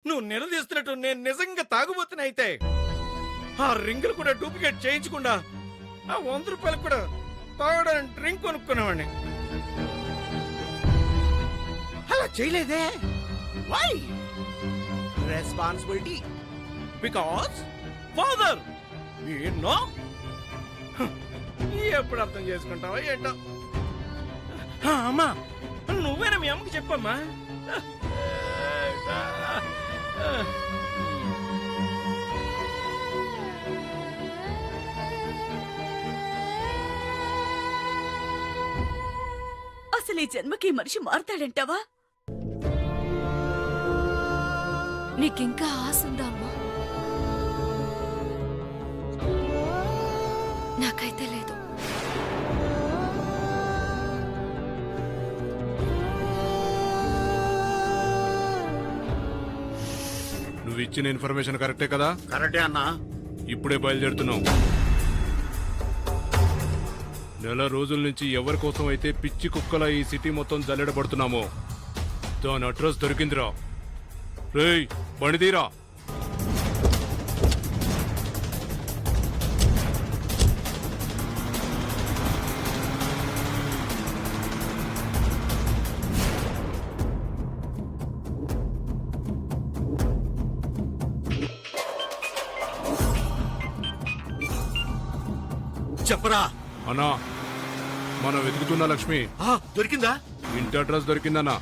నువ్వు నిలదీస్తున్నట్టు నేను నిజంగా తాగుబోతున్నా అయితే ఆ రింగులు కూడా డూప్లికేట్ చేయించకుండా ఆ 100 రూపాయలు కూడా తాగడానికి డ్రింక్ కొనుక్కునేవాడిని. అలా చేయలేదే. Why? Responsibility. Because father. No ఎప్పుడు అర్థం చేసుకుంటావా ఏంటో. అమ్మా, నువ్వేనా మీ అమ్మకి చెప్పమ్మా. అసలు ఈ జన్మకి మనిషి మారతాడంటావా? నీకింకా ఆశ ఉందా అమ్మా? నాకైతే లేదు. నువ్వు ఇచ్చిన ఇన్ఫర్మేషన్ కరెక్టే కదా? కరెక్టే అన్నా. ఇప్పుడే బయలుదేరుతున్నావు. నెల రోజుల నుంచి ఎవరి కోసం అయితే పిచ్చి కుక్కల ఈ సిటీ మొత్తం జల్లెడబడుతున్నామో దాని అడ్రస్ దొరికిందిరా. రేయ్, బండిదీరా. చెప్పరా అన్నా, మనం వెతుకుతున్న లక్ష్మి దొరికిందా? ఇంటి అడ్రస్ దొరికిందన్నా.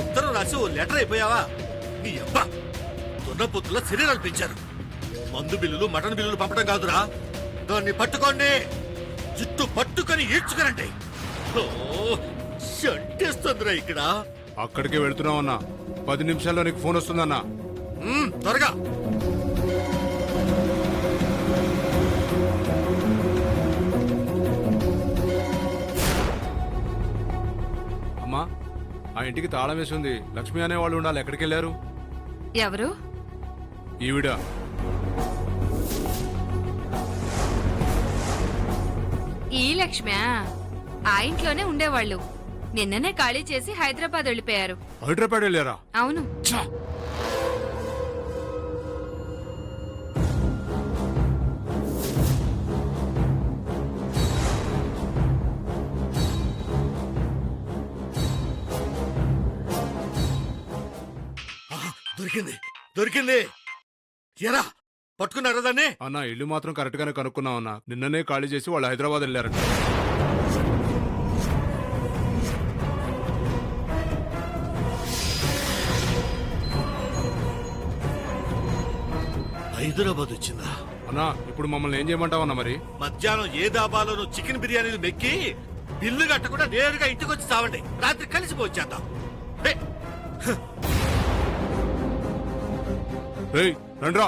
ఉత్తరం రాసి ఓ లెటర్ అయిపోయావా? నీ అబ్బా దున్నపోతుల శరీరాలు పెంచారు. మందు బిల్లులు మటన్ బిల్లులు పంపడం కాదురా, దాన్ని పట్టుకోండి, జుట్టు పట్టుకొని ఈడ్చుకురండి. చంటేస్తుందిరా ఇక్కడ. అక్కడికే వెళ్తున్నావు అన్నా. 10 నిమిషాల్లో నీకు ఫోన్ వస్తుందన్నా. త్వరగా. అమ్మా, ఆ ఇంటికి తాళం వేసి ఉంది. లక్ష్మి అనే వాళ్ళు ఉండాలి. ఎక్కడికి వెళ్ళారు? ఎవరు? ఈవిడ. ఈ లక్ష్మి ఆ ఇంట్లోనే ఉండేవాళ్ళు. నిన్ననే ఖాళీ చేసి హైదరాబాద్ వెళ్ళిపోయారు. హైదరాబాద్ వెళ్ళారా? అవును. దొరికింది దొరికింది. ఎరా పట్టుకున్నారా దాన్ని? అన్న, ఇల్లు మాత్రం కరెక్ట్ గానే కనుక్కున్నావు అన్న. నిన్ననే ఖాళీ చేసి వాళ్ళు హైదరాబాద్ వెళ్ళారంట. హైదరాబాద్ వచ్చిందా? అన్నా, ఇప్పుడు మమ్మల్ని ఏం చేయమంటావు అన్న? మరి మధ్యాహ్నం ఏ దాబాలోనూ చికెన్ బిర్యానీలు మెక్కి బిల్లు కట్టకుండా నేరుగా ఇంటికి వచ్చి చావండి. రాత్రి కలిసిపోవచ్చేద్దాం. రేయ్, రండ్రా.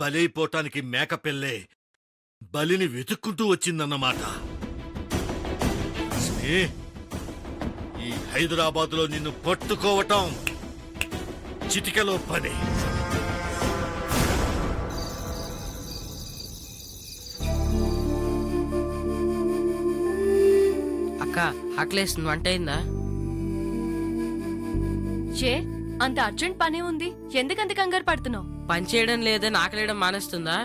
బలైపోవటానికి మేకపిల్లే బలిని వెతుక్కుంటూ వచ్చిందన్నమాట. ఈ హైదరాబాద్లో నిన్ను పట్టుకోవటం చిటికలో పని. అక్క, ఆకలేస్తుంది. వంట అయిందా? చే, అంత అర్జెంట్ పని ఉంది, ఎందుకంత కంగారు పడుతున్నావు? పని చేయడం లేదని ఆకలేయడం మానేస్తుందా?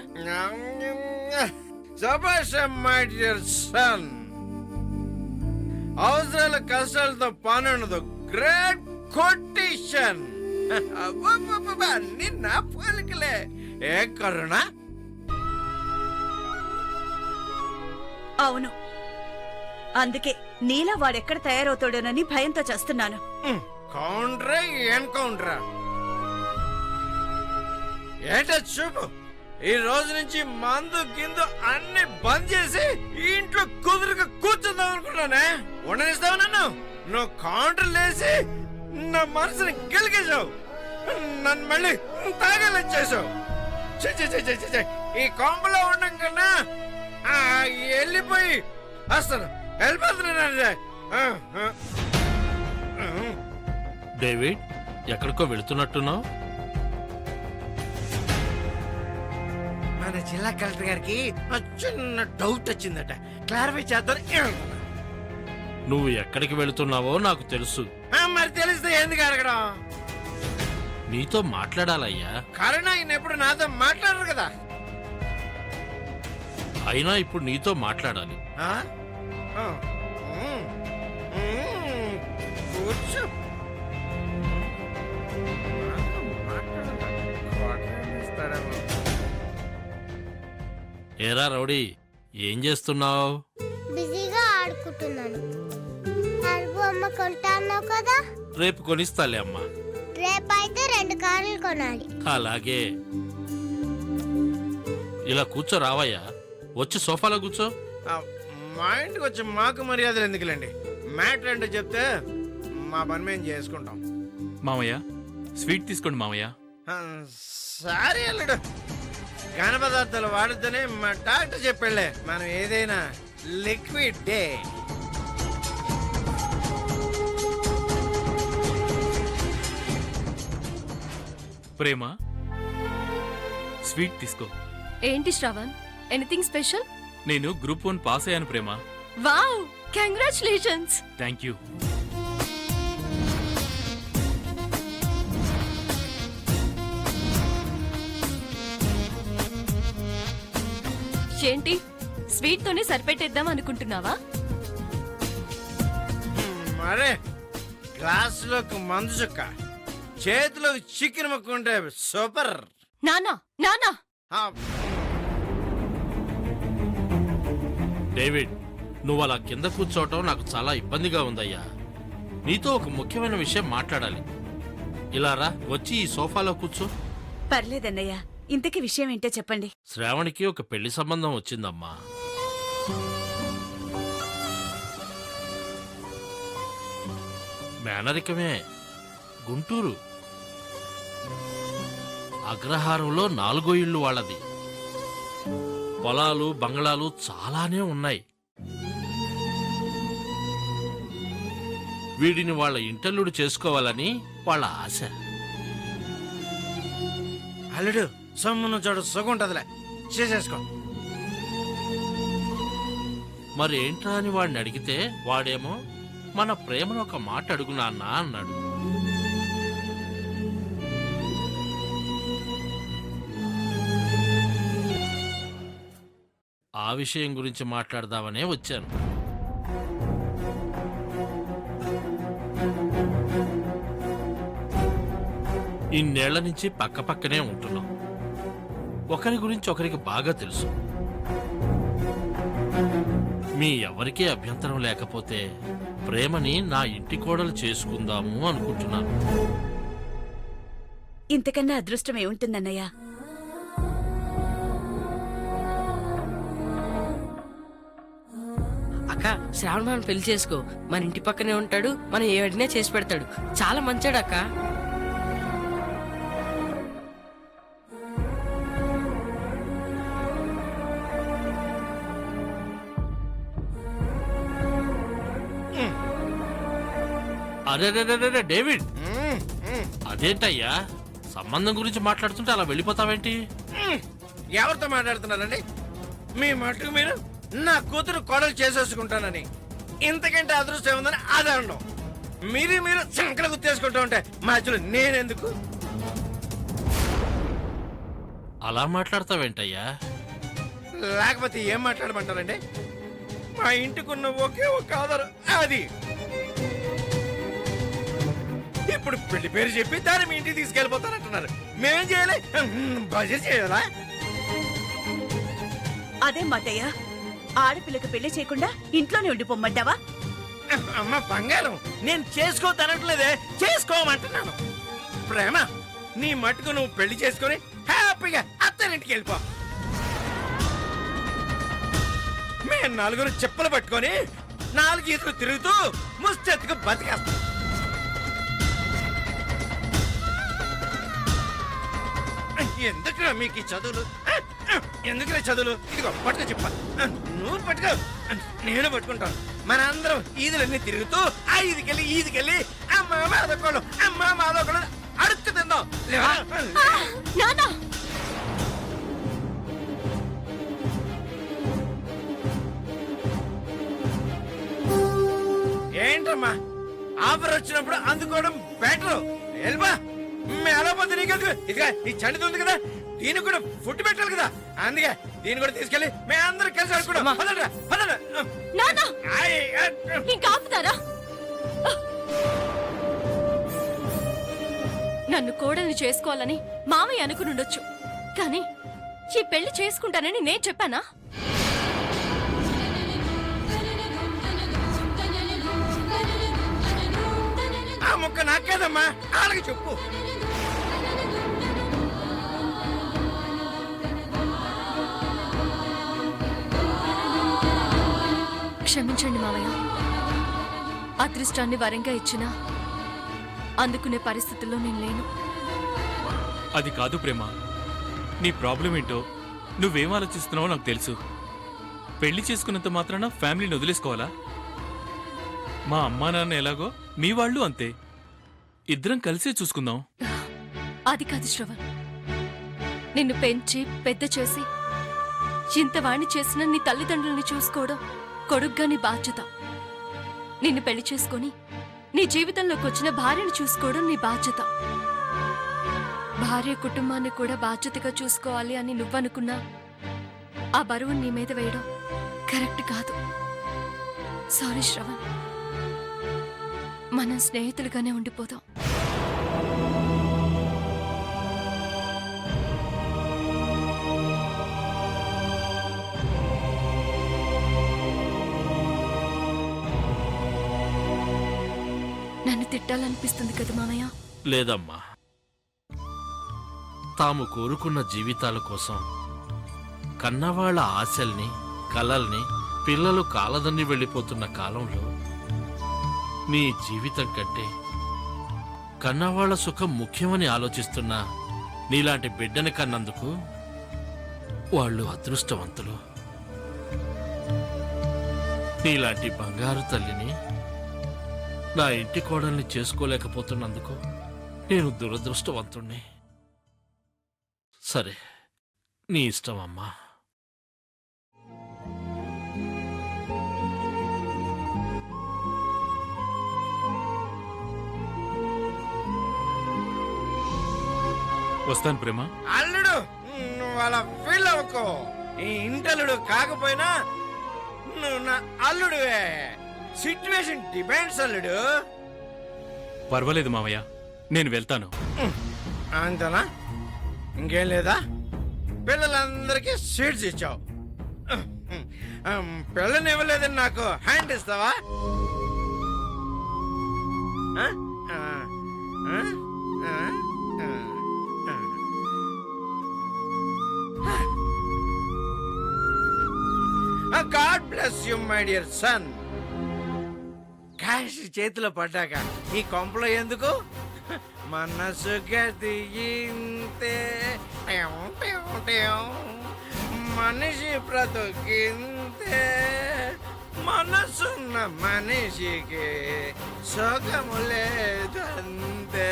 అవసరాల కష్టాలతో పని ఉండదు. Great quotation. నిన్న పలికలే ఏ కరుణ. అవును, అందుకే నీలా వాడెక్కడ తయారవుతాడోనని భయంతో చేస్తున్నాను. కౌంటరా ఎన్కౌంటరా ఏంటో చూపు. ఈ రోజు నుంచి మందు గిందు అన్ని బంద్ చేసి ఈ ఇంట్లో కుదురుగా కూర్చుందాం అనుకున్నానే. ఉండనిస్తావు నన్ను? నువ్వు కౌంటర్ లేసి నా మనసుని గెలిగేశావు. నన్ను మళ్ళీ తాగలేచ్చేసావు. ఈ కొంపలో ఉండడం కన్నా వెళ్ళిపోయి వస్తాను. వెళ్ళిపోతున్నాను. డేవిడ్, ఎక్కడికో వెళుతున్నట్టున్నావు? మన జిల్లా కలెక్టర్ గారికి ఒక చిన్న డౌట్ వచ్చిందట, క్లారిఫై చేద్దాం. నువ్వు ఎక్కడికి వెళుతున్నావో నాకు తెలుసు. మరి తెలిస్తే ఎందుకు అడగడం? నీతో మాట్లాడాలయ్యా. కరుణ ఆయన ఎప్పుడు నాతో మాట్లాడరు కదా. అయినా ఇప్పుడు నీతో మాట్లాడాలి. ఆ? ఆ. కూర్చో. ఏరా రౌడీ, ఏం చేస్తున్నావు? బిజీగా ఆడుకుంటున్నాను. బొమ్మ కొంటా అన్నావు కదా, రేపు కొనిస్తాలే అమ్మా. రేపైతే 2 కార్లు కొనాలి. అలాగే. ఇలా కూర్చో రావయ్యా. వచ్చి సోఫాలో కూర్చో. మా ఇంటికి వచ్చి మాకు మర్యాదలు ఎందుకులేండి. మ్యాటర్ అంటే చెప్తే మా పని మేము చేసుకుంటాం. మామయ్య స్వీట్ తీసుకోండి మామయ్య. సారీ అల్లుడు, ఘన పదార్థాలు వాడితేనే మా డాక్టర్ చెప్పాడులే, మనం ఏదైనా లిక్విడ్ డే. ప్రేమ స్వీట్ తీసుకో. ఏంటి శ్రవణ్, ఎనీథింగ్ స్పెషల్? నేను గ్రూప్ 1 పాస్ అయ్యాను Prema. Wow, congratulations. Thank you. ఏంటి, స్వీట్ తోనే సరిపెట్టేద్దాం అనుకుంటున్నావా? మరే గ్లాసులోకి మందు చుక్క, చేతిలోకి చికెన్ ముక్క ఉంటే సూపర్. నానా నానా, డేవిడ్, నువ్వు అలా కింద కూర్చోవటం నాకు చాలా ఇబ్బందిగా ఉందయ్యా. నీతో ఒక ముఖ్యమైన విషయం మాట్లాడాలి. ఇలా రా, వచ్చి ఈ సోఫాలో కూర్చో. పర్లేదన్నయ్య, ఇంతకీ విషయం ఏంటో చెప్పండి. శ్రావణికి ఒక పెళ్లి సంబంధం వచ్చిందమ్మా. మేనరికమే, గుంటూరు. అగ్రహారంలో 4 ఇళ్ళు వాళ్ళది. పొలాలు బంగళాలు చాలానే ఉన్నాయి. వీడిని వాళ్ళ ఇంటల్లుడు చేసుకోవాలని వాళ్ళ ఆశ. అల్లుడు, సొమ్మును చోటు సుగుంటదిలే, చేసేసుకో. మరేంట్రా అని వాడిని అడిగితే వాడేమో మన ప్రేమను ఒక మాట అడుగు నాన్నా అన్నాడు. ఆ విషయం గురించి మాట్లాడదామనే వచ్చాను. ఇన్నేళ్ల నుంచి పక్కపక్కనే ఉంటున్నాం. ఒకరి గురించి ఒకరికి బాగా తెలుసు. మీ ఎవరికీ అభ్యంతరం లేకపోతే ప్రేమని నా ఇంటి కోడలు చేసుకుందాము అనుకుంటున్నాను. ఇంతకన్నా అదృష్టం ఏముంటుందన్నయ్య? అక్క, శ్రావణ్ మనం పెళ్లి చేసుకో. మన ఇంటి పక్కనే ఉంటాడు, మనం ఏ అడిగినా చేసి పెడతాడు. చాలా మంచాడు అక్క. అరే డేవిడ్, అదేంటయ్యా, సంబంధం గురించి మాట్లాడుతుంటే అలా వెళ్ళిపోతావేంటి? ఎవరితో మాట్లాడుతున్నారండి? మీ మట్టుకు మీరు నా కూతురు కోడలు చేసేసుకుంటానని, ఇంతకంటే అదృష్టం ఉందని అదే అండం. మీరు సంకల గుర్తేసుకుంటా ఉంటే మధ్యలో నేనెందుకు? అలా మాట్లాడతావేంటయ్యా? లేకపోతే ఏం మాట్లాడమంటారండి? మా ఇంటికున్న ఒకే ఒక ఆధారం అది. ఇప్పుడు పెళ్లి పేరు చెప్పి దాన్ని మీ ఇంటికి తీసుకెళ్ళిపోతారంటున్నారు. మేమేం చేయాలి? బడ్జెట్ చేయాలా? అదే మాటయ్య, ఆడపిల్లకు పెళ్లి చేయకుండా ఇంట్లోనే ఉండిపోమ్మంటావా? అమ్మ బంగారం, నేను చేసుకోతానట్లేదే, చేసుకోమంటున్నాను. ప్రేమ, నీ మట్టుకు నువ్వు పెళ్లి చేసుకుని హ్యాపీగా అత్తరింటికి వెళ్ళిపో. మేము 4 చెప్పులు పట్టుకొని 4 ఈతలు తిరుగుతూ ముష్టెత్తుకు బతికేస్తాం. ఎందుకురా మీకు ఈ చదువులు? ఎందుకురా చదువులు? ఇదిగో పట్టుకు చెప్ప, నువ్వు పట్టుకో, నేను పట్టుకుంటాను. మనందరం ఈదులన్నీ తిరుగుతూ ఆ ఈదికెళ్ళి అమ్మ మాదొకళ్ళు అడుక్కు తిందాం. బెటర్ అమ్మా. ఆఫర్ వచ్చినప్పుడు అందుకోవడం బెటర్. వెళ్ళబా, ఎలా పోతే నీకెందుకు? ఇదిగా ఈ చండిది ఉంది కదా, దీనికి కూడా ఫుడ్ పెట్టాలి కదా, అందుకే దీన్ని కూడా తీసుకెళ్ళి మేము అందరం కలిసి ఆడుకుంటాం. పదండ్రా, పదండ్రా. నానా ఆయ్, ఇంకా ఆపుతారా? నన్ను కోడల్ని చేసుకోవాలని మామయ్య అనుకునుండొచ్చు, కానీ ఈ పెళ్లి చేసుకుంటానని నేను చెప్పానా? ఆ ముక్క నాకేదమ్మా, వాళ్ళకి చెప్పు. క్షమించండి మామయ్య, అదృష్టాన్ని వరంగా ఇచ్చినా అందుకునే పరిస్థితుల్లో నేను లేను. అది కాదు ప్రేమ, నీ ప్రాబ్లం ఏంటో నువ్వేం ఆలోచిస్తున్నావో నాకు తెలుసు. పెళ్లి చేసుకున్నంత మాత్రాన ఫ్యామిలీని వదిలేసుకోవాలా? మా అమ్మా నాన్న ఎలాగో మీ వాళ్ళు అంతే. ఇద్దరం కలిసే చూసుకుందాం. అది కాదు శ్రవణ్, నిన్ను పెంచి పెద్ద చేసి ఇంత వాణ్ణి చేసిన నీ తల్లిదండ్రుల్ని చూసుకోవడం కొడుగ్గా నీ బాధ్యత. నిన్ను పెళ్లి చేసుకొని నీ జీవితంలోకి వచ్చిన భార్యను చూసుకోవడం నీ బాధ్యత. భార్య కుటుంబాన్ని కూడా బాధ్యతగా చూసుకోవాలి అని నువ్వనుకున్నా ఆ బరువుని నీ మీద వేయడం కరెక్ట్ కాదు. సారీ శ్రవణ్, మనం స్నేహితులుగానే ఉండిపోదాం. నన్ను తిట్టాలనిపిస్తుంది కదా మామయ్య? లేదమ్మా, తాము కోరుకున్న జీవితాల కోసం కన్నవాళ్ల ఆశల్ని కలల్ని పిల్లలు కాలదన్ని వెళ్ళిపోతున్న కాలంలో నీ జీవితం కంటే కన్నవాళ్ల సుఖం ముఖ్యమని ఆలోచిస్తున్న నీలాంటి బిడ్డని కన్నందుకు వాళ్ళు అదృష్టవంతులు. నీలాంటి బంగారు తల్లిని నా ఇంటి కోడల్ని చేసుకోలేకపోతున్నందుకు నేను దురదృష్టవంతుణ్ణి. సరే, నీ ఇష్టం అమ్మా. వస్తాను ప్రేమ. అల్లుడు, నువ్వు అలా ఫీల్ అవ్వకు. ఈ ఇంటల్లుడు కాకపోయినా నువ్వు నా అల్లుడువే. సిచ్యువేషన్ డిపెండ్స్ అల్లుడు. పర్వాలేదు మావయ్య, నేను వెళ్తాను. అంతనా? ఇంకేం లేదా? పిల్లలందరికీ సీట్స్ ఇచ్చావు, పిల్లని ఇవ్వలేదని నాకు హ్యాండ్ ఇస్తావా? God bless you my dear son. Cash చేతిలో పడ్డాక ఈ కొంపలో ఎందుకు? మనసు గదియింతే, మనిషి బ్రతుకింతే, మనసున్న మనిషికి సుఖము లేదంతే.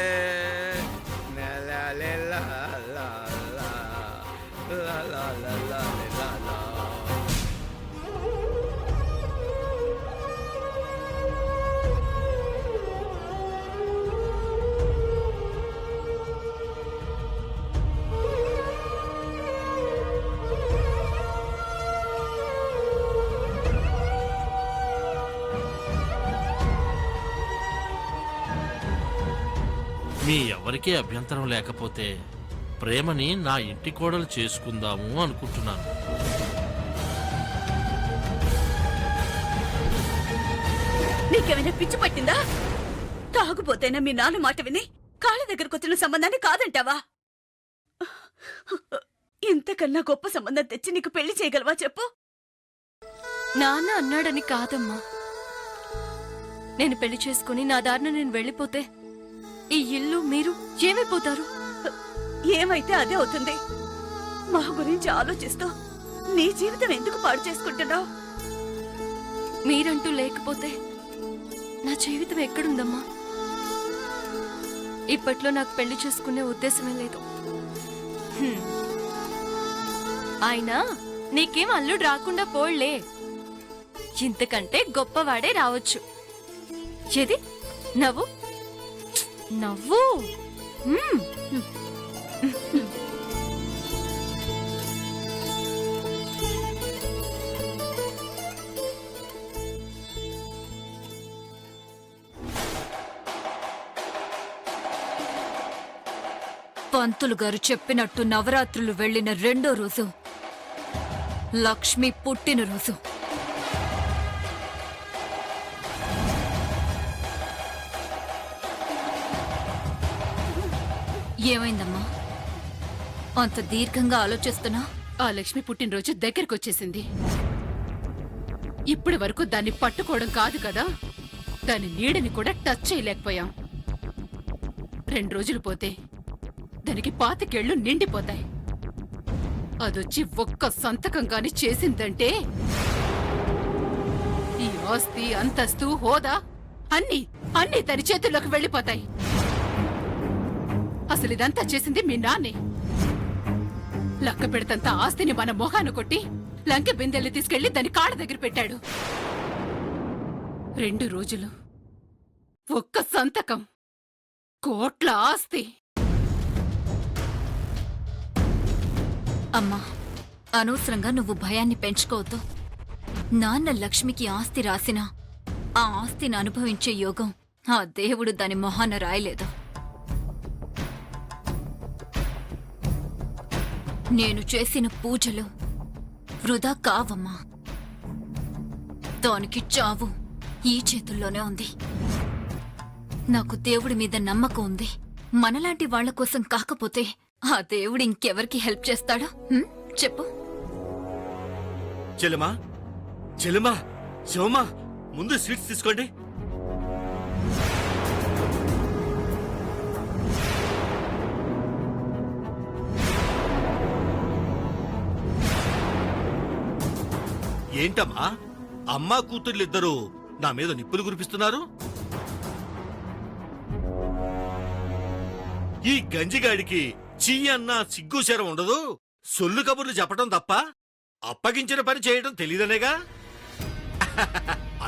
మీ ఎవరికీ అభ్యంతరం లేకపోతే ప్రేమని నా ఇంటి కోడలు చేసుకుందాము అనుకుంటున్నాను. నీకేమైనా పిచ్చి పట్టిందా? తాగుపోతేనా మీ నాన్న మాట విని కాళ్ళ దగ్గరకు వచ్చిన సంబంధాన్ని కాదంటావా? ఇంతకన్నా గొప్ప సంబంధం తెచ్చి నీకు పెళ్లి చేయగలవా చెప్పు? నాన్న అన్నాడని కాదమ్మా. నేను పెళ్లి చేసుకుని నా దారిన నేను వెళ్ళిపోతే ఈ ఇల్లు మీరు ఏమైపోతారు? ఏమైతే అదే అవుతుంది. మా గురించి ఆలోచిస్తూ నీ జీవితం ఎందుకు పాడు చేసుకుంటున్నావు? మీరంటూ లేకపోతే నా జీవితం ఎక్కడుందమ్మా? ఇప్పట్లో నాకు పెళ్లి చేసుకునే ఉద్దేశమే లేదు. అయినా నీకేం అల్లుడు రాకుండా పోళ్లే, ఇంతకంటే గొప్పవాడే రావచ్చు. ఏది నవ్వు నవ్వు మ్మ్. పంతులు గారు చెప్పినట్టు నవరాత్రులు వెళ్ళిన రెండో రోజు లక్ష్మి పుట్టినరోజు. ఏమైందమ్మా అంత దీర్ఘంగా ఆలోచిస్తున్నా? ఆ లక్ష్మి పుట్టినరోజు దగ్గరకొచ్చేసింది. ఇప్పటి వరకు దాన్ని పట్టుకోవడం కాదు కదా, దాని నీడని కూడా టచ్ చేయలేకపోయాం. 2 రోజులు పోతే దానికి 25 ఏళ్లు నిండిపోతాయి. అదొచ్చి ఒక్క సంతకం గాని చేసిందంటే ఈ ఆస్తి, అంతస్తు, హోదా అన్నీ అన్నీ తన చేతుల్లోకి వెళ్ళిపోతాయి. అసలు ఇదంతా చేసింది మీ నాన్నే. లక్క పెడతంత ఆస్తిని మన మొహాన కొట్టి లంకె బిందెల్ని తీసుకెళ్లి దాని కాళ్ళ దగ్గర పెట్టాడు. 2 రోజులు, ఒక్క సంతకం, కోట్ల ఆస్తి. అమ్మా, అనవసరంగా నువ్వు భయాన్ని పెంచుకోవద్దు. నాన్న లక్ష్మికి ఆస్తి రాసినా ఆ ఆస్తిని అనుభవించే యోగం ఆ దేవుడు దాని మొహాన రాయలేదు. నేను చేసిన పూజలు వృధా కావమ్మా. దానికి చావు ఈ చేతుల్లోనే ఉంది. నాకు దేవుడి మీద నమ్మకం ఉంది. మనలాంటి వాళ్ల కోసం కాకపోతే ఆ దేవుడు ఇంకెవరికి హెల్ప్ చేస్తాడో చెప్పు. చెల్లెమా, చెల్లెమా, శివమా, ముందు స్వీట్స్ తీసుకోండి. ఏంటమ్మా, అమ్మా కూతుర్లిద్దరూ నా మీద నిప్పులు కురిపిస్తున్నారు? ఈ గంజిగాడికి చీ అన్న సిగ్గుశరం ఉండదు. సొల్లు కబుర్లు చెప్పటం తప్ప అప్పగించిన పని చేయడం తెలీదనేగా.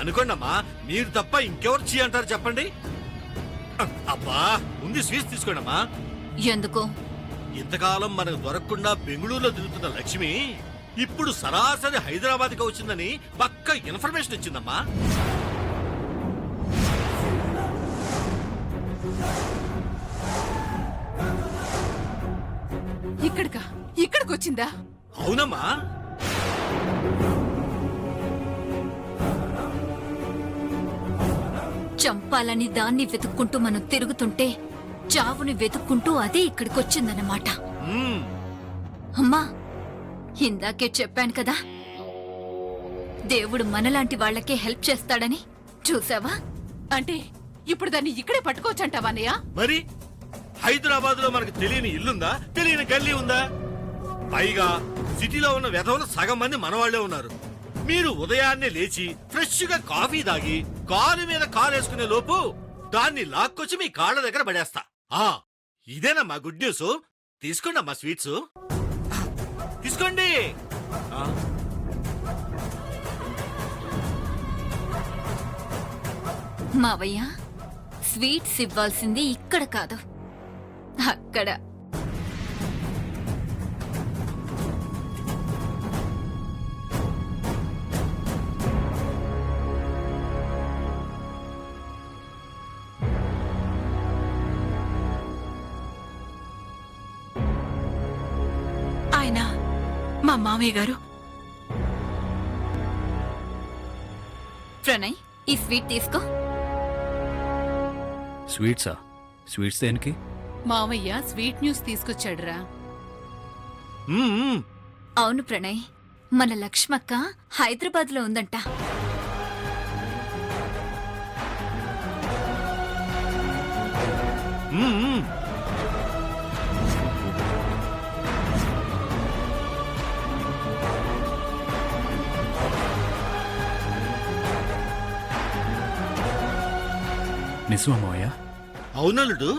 అనుకోండమ్మా, మీరు తప్ప ఇంకెవరు చీ అంటారు చెప్పండి. అబ్బా, ముందు స్వీట్స్ తీసుకోండమ్మా. ఎందుకు? ఇంతకాలం మనకు దొరకకుండా బెంగళూరులో తిరుగుతున్న లక్ష్మి ఇప్పుడు సరాసరి హైదరాబాద్కి వచ్చిందని పక్క ఇన్ఫర్మేషన్ ఇచ్చిందమ్మా. ఇక్కడికొచ్చిందా? అవునమ్మా. చంపాలని దాన్ని వెతుక్కుంటూ మనం తిరుగుతుంటే చావుని వెతుక్కుంటూ అదే ఇక్కడికొచ్చిందన్నమాట. అమ్మా, ఇందాకే చెప్పాను కదా, దేవుడు మనలాంటి వాళ్లకే హెల్ప్ చేస్తాడని. చూసావా? అంటే ఇప్పుడు దాన్ని ఇక్కడే పట్టుకోవచ్చంటావానయ్యా? మరి హైదరాబాద్ లో మనకు తెలియని ఇల్లుందా, తెలియని గల్లీ ఉందా? పైగా సిటీలో ఉన్న వెధవలు సగం మంది మనవాళ్లే ఉన్నారు. మీరు ఉదయాన్నే లేచి ఫ్రెష్ గా కాఫీ తాగి కాలు మీద కాలేసుకునే లోపు దాన్ని లాక్కొచ్చి మీ కాళ్ళ దగ్గర పడేస్తా. ఇదేనమ్మా గుడ్ న్యూస్. తీసుకోండి అమ్మా స్వీట్స్, తీసుకోండి. మావయ్య, స్వీట్స్ ఇవ్వాల్సింది ఇక్కడ కాదు, అక్కడ. ఆయన మా మామయ్య గారు. ప్రణయ్, ఈ స్వీట్ తీసుకో. స్వీట్సా? స్వీట్స్ దేనికి? మామయ్య స్వీట్ న్యూస్ తీసుకొచ్చాడురా. అవును ప్రణయ్, మన లక్ష్మక్క హైదరాబాద్ లో ఉందంట. నిజమా మావయ్య? అవునలుడు.